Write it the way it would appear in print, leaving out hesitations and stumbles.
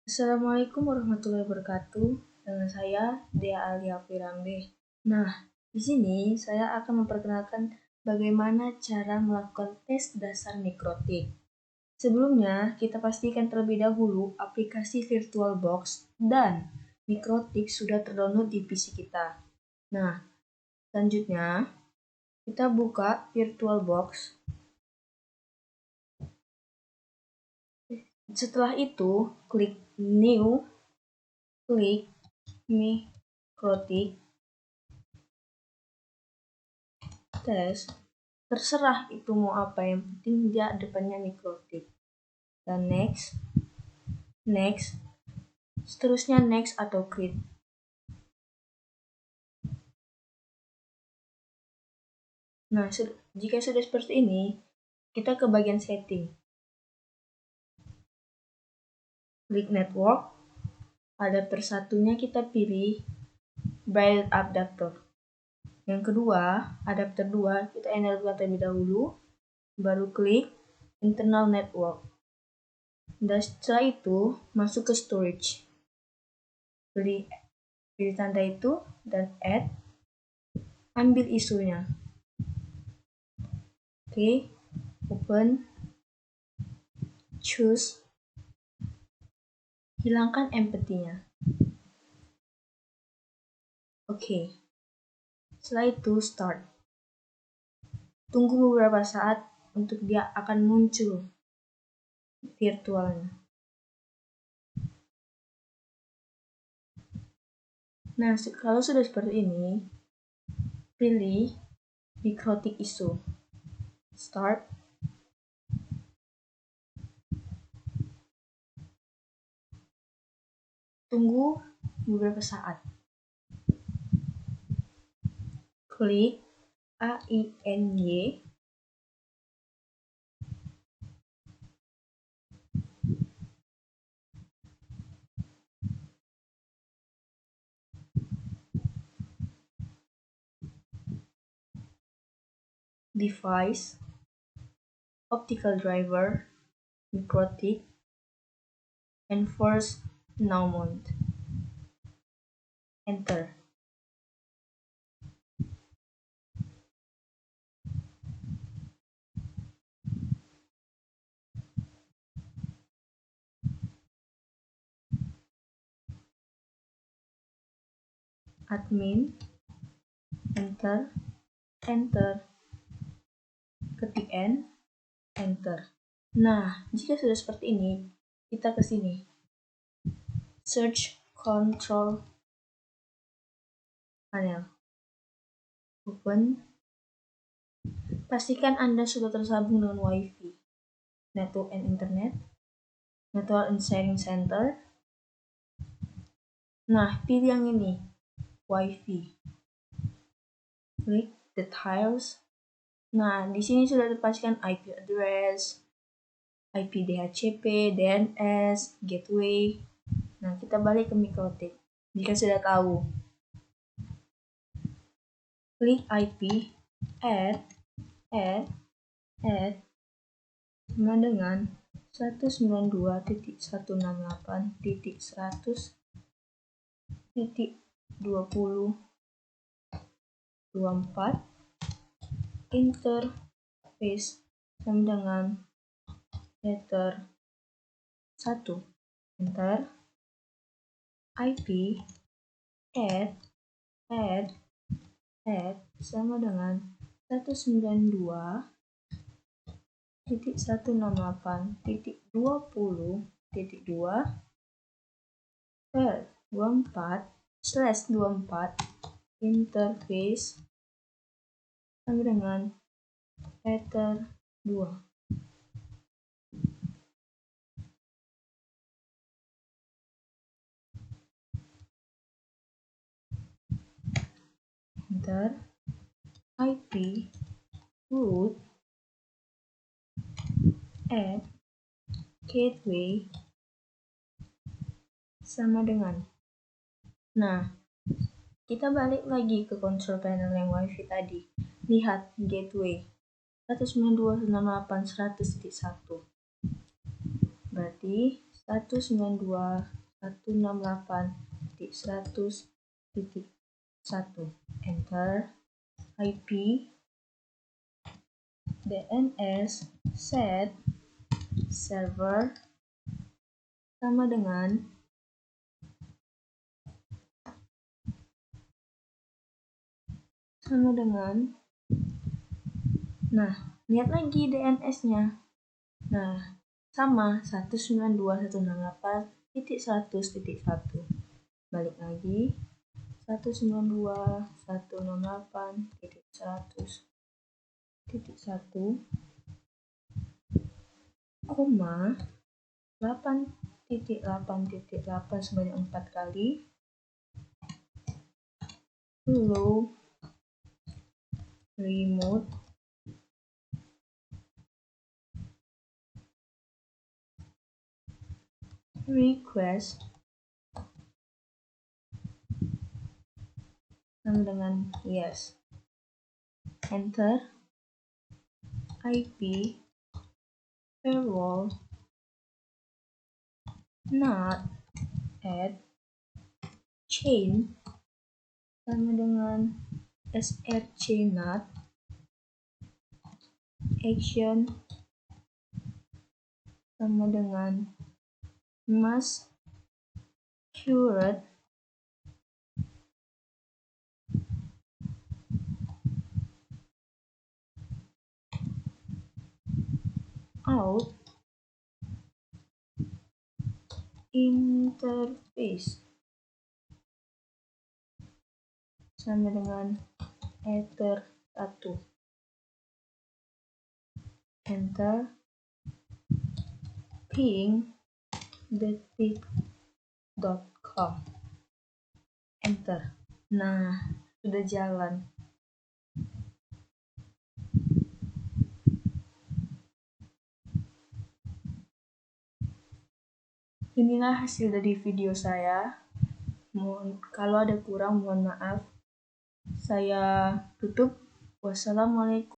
Assalamualaikum warahmatullahi wabarakatuh. Dengan saya Dea Alia Pirambe. Nah, di sini saya akan memperkenalkan bagaimana cara melakukan tes dasar mikrotik. Sebelumnya, kita pastikan terlebih dahulu aplikasi VirtualBox dan Mikrotik sudah terdownload di PC kita. Nah, selanjutnya kita buka VirtualBox. Setelah itu, klik New, klik Mikrotik, tes, terserah itu mau apa, yang penting dia depannya Mikrotik. Dan next, seterusnya next atau quit. Nah, jika sudah seperti ini, kita ke bagian setting. Klik network, adapter satunya kita pilih Braille adapter. Yang kedua, adapter 2 kita enable terlebih dahulu, baru klik internal network. Dan setelah itu masuk ke storage. Pilih tanda itu dan add, ambil isunya. Oke, open, choose, hilangkan empty-nya. Oke, setelah itu start. Tunggu beberapa saat untuk dia akan muncul virtualnya. Nah, kalau sudah seperti ini, pilih Mikrotik ISO. Start. Tunggu beberapa saat. Klik AINY. Device, optical driver, Mikrotik, enforce now mount. Enter. Admin, enter, ketik N, enter. Nah, jika sudah seperti ini, kita ke sini. Search control panel. Open. Pastikan Anda sudah tersambung dengan Wi-Fi, network and internet, network and sharing center. Nah, pilih yang ini, Wi-Fi. Klik details. Nah, di sini sudah terpastikan IP address, IP DHCP, DNS, gateway. Nah, kita balik ke Mikrotik. Jika sudah tahu, klik IP, add sama dengan 192.168.100.2024 interface sama dengan header 1. Enter. IP add sama dengan 192.168.2.24/24 interface sama dengan header 2. Enter. IP root add gateway sama dengan. Nah, kita balik lagi ke control panel yang Wi-Fi tadi. Lihat gateway 192.168.100.1. Berarti 192.168.100.1. Enter. IP DNS set server sama dengan nah, lihat lagi DNS-nya. Nah, sama 192.168.100.1. Balik lagi 192.168.100.1 koma 8.8.8 sebanyak 4 kali, lalu remote request sama dengan yes. Enter. IP firewall not add chain sama dengan src not action sama dengan must curate out interface sama dengan ether 1. Enter. ping.detik.com. Enter. Nah, sudah jalan. Inilah hasil dari video saya. Kalau ada kurang, mohon maaf. Saya tutup. Wassalamualaikum.